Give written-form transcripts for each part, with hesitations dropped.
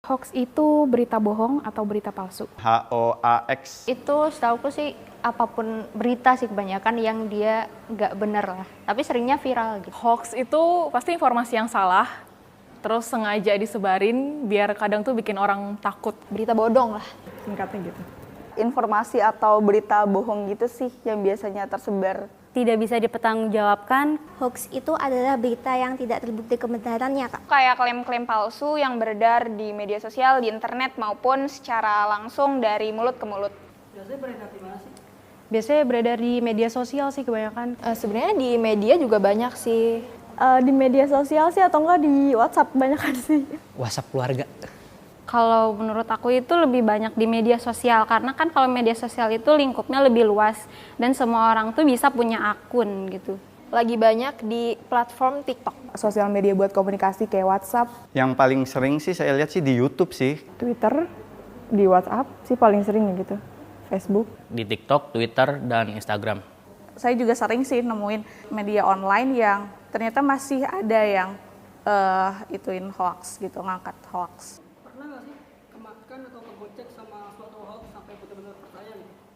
Hoax itu berita bohong atau berita palsu? HOAX. Itu setauku sih apapun berita sih kebanyakan yang dia nggak bener lah, tapi seringnya viral gitu. Hoax itu pasti informasi yang salah, terus sengaja disebarin biar kadang tuh bikin orang takut. Berita bodong lah. Singkatnya gitu. Informasi atau berita bohong gitu sih yang biasanya tersebar. Tidak bisa dipertanggungjawabkan. Hoax itu adalah berita yang tidak terbukti kebenarannya, Kak. Kayak klaim-klaim palsu yang beredar di media sosial, di internet maupun secara langsung dari mulut ke mulut. Biasanya beredar di media sosial sih kebanyakan. Sebenarnya di media juga banyak sih. Di media sosial sih atau enggak di WhatsApp banyak kan sih. WhatsApp keluarga. Kalau menurut aku itu lebih banyak di media sosial, karena kan kalau media sosial itu lingkupnya lebih luas dan semua orang tuh bisa punya akun gitu. Lagi banyak di platform TikTok. Sosial media buat komunikasi kayak WhatsApp, Yang paling sering sih saya lihat sih di YouTube sih. Twitter, di WhatsApp sih paling sering gitu. Facebook. Di TikTok, Twitter, dan Instagram. Saya juga sering sih nemuin media online yang ternyata masih ada yang ituin hoax gitu, ngangkat hoax.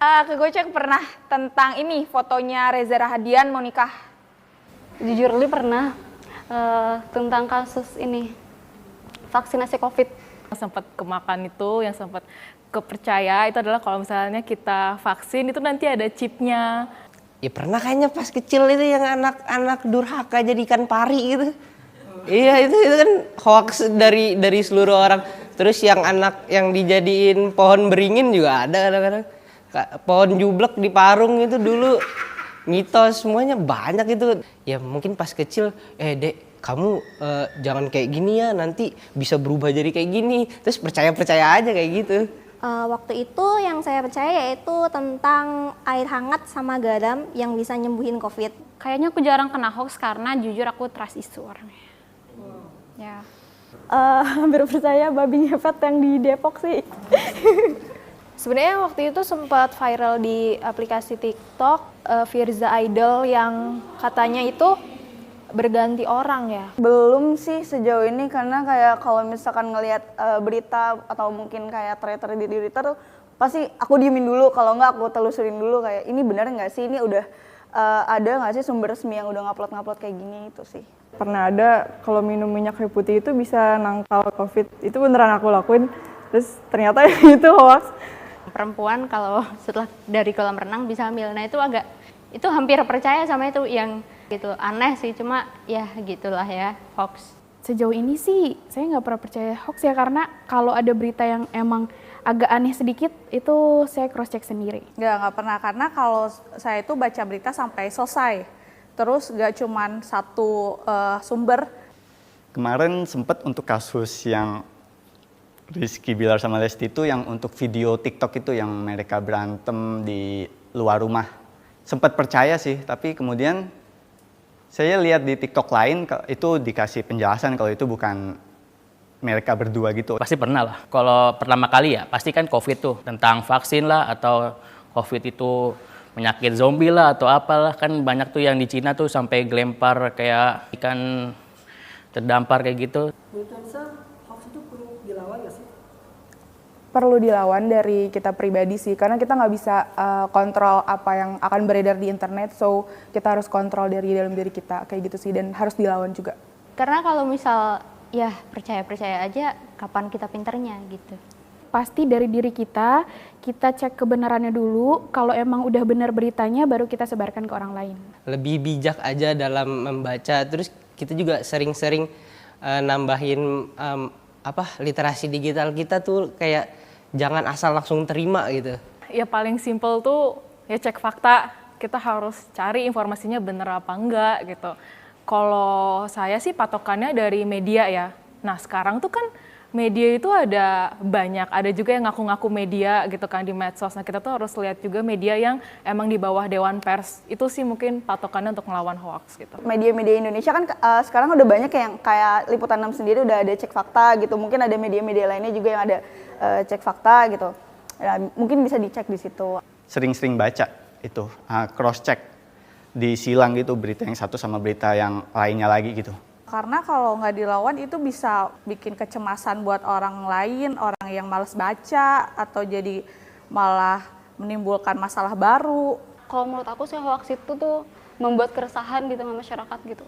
Kegocek pernah tentang ini, fotonya Reza Rahadian mau nikah. Jujur Li pernah tentang kasus ini, vaksinasi COVID. Yang sempat kemakan itu, yang sempat kepercaya itu adalah kalau misalnya kita vaksin itu nanti ada chipnya. Ya pernah kayaknya pas kecil itu yang anak-anak durhaka jadi ikan pari gitu. Iya itu kan hoax dari seluruh orang. Terus yang anak yang dijadiin pohon beringin juga ada kadang-kadang. Pohon jublek di Parung itu dulu mitos semuanya banyak itu. Ya mungkin pas kecil, Dek kamu jangan kayak gini ya, nanti bisa berubah jadi kayak gini. Terus percaya aja kayak gitu. Waktu itu yang saya percaya yaitu tentang air hangat sama garam yang bisa nyembuhin COVID. Kayaknya aku jarang kena hoax karena jujur aku trust isu orangnya. Ya. Hampir percaya babi ngepet yang di Depok sih. Sebenarnya waktu itu sempat viral di aplikasi TikTok, Firza Idol yang katanya itu berganti orang ya. Belum sih sejauh ini karena kayak kalau misalkan ngelihat berita atau mungkin kayak thread di Twitter tuh pasti aku diemin dulu, kalau nggak aku telusurin dulu kayak ini benar nggak sih, ini udah ada nggak sih sumber resmi yang udah ngupload kayak gini itu sih. Pernah ada kalau minum minyak kayu putih itu bisa nangkal COVID. Itu beneran aku lakuin. Terus ternyata itu hoax. Perempuan kalau setelah dari kolam renang bisa hamil. Nah itu hampir percaya sama itu yang gitu. Aneh sih, cuma ya gitulah ya, hoax. Sejauh ini sih saya nggak pernah percaya hoax ya, karena kalau ada berita yang emang agak aneh sedikit itu saya cross check sendiri. Nggak pernah, karena kalau saya itu baca berita sampai selesai. Terus nggak cuman satu sumber. Kemarin sempat untuk kasus yang Rizky Bilar sama Lesti itu yang untuk video TikTok itu yang mereka berantem di luar rumah. Sempat percaya sih, tapi kemudian saya lihat di TikTok lain itu dikasih penjelasan kalau itu bukan mereka berdua gitu. Pasti pernah lah. Kalau pertama kali ya pasti kan COVID tuh. Tentang vaksin lah atau COVID itu penyakit zombie lah atau apalah. Kan banyak tuh yang di Cina tuh sampai gelempar kayak ikan terdampar kayak gitu. Perlu dilawan dari kita pribadi sih, karena kita nggak bisa kontrol apa yang akan beredar di internet, so kita harus kontrol dari dalam diri kita kayak gitu sih, dan harus dilawan juga. Karena kalau misal ya percaya aja, kapan kita pinternya gitu. Pasti dari diri kita cek kebenarannya dulu, kalau emang udah benar beritanya baru kita sebarkan ke orang lain. Lebih bijak aja dalam membaca. Terus kita juga sering-sering nambahin literasi digital kita tuh kayak jangan asal langsung terima gitu. Ya paling simple tuh ya cek fakta. Kita harus cari informasinya bener apa enggak gitu. Kalau saya sih patokannya dari media ya. Nah sekarang tuh kan media itu ada banyak, ada juga yang ngaku-ngaku media gitu kan di medsos. Nah kita tuh harus lihat juga media yang emang di bawah Dewan Pers. Itu sih mungkin patokannya untuk melawan hoax gitu. Media-media Indonesia kan sekarang udah banyak yang kayak Liputan 6 sendiri udah ada cek fakta gitu. Mungkin ada media-media lainnya juga yang ada cek fakta gitu. Ya, mungkin bisa dicek di situ. Sering-sering baca itu, cross check, disilang gitu berita yang satu sama berita yang lainnya lagi gitu. Karena kalau nggak dilawan itu bisa bikin kecemasan buat orang lain, orang yang males baca, atau jadi malah menimbulkan masalah baru. Kalau menurut aku sih hoax itu tuh membuat keresahan di tengah masyarakat gitu.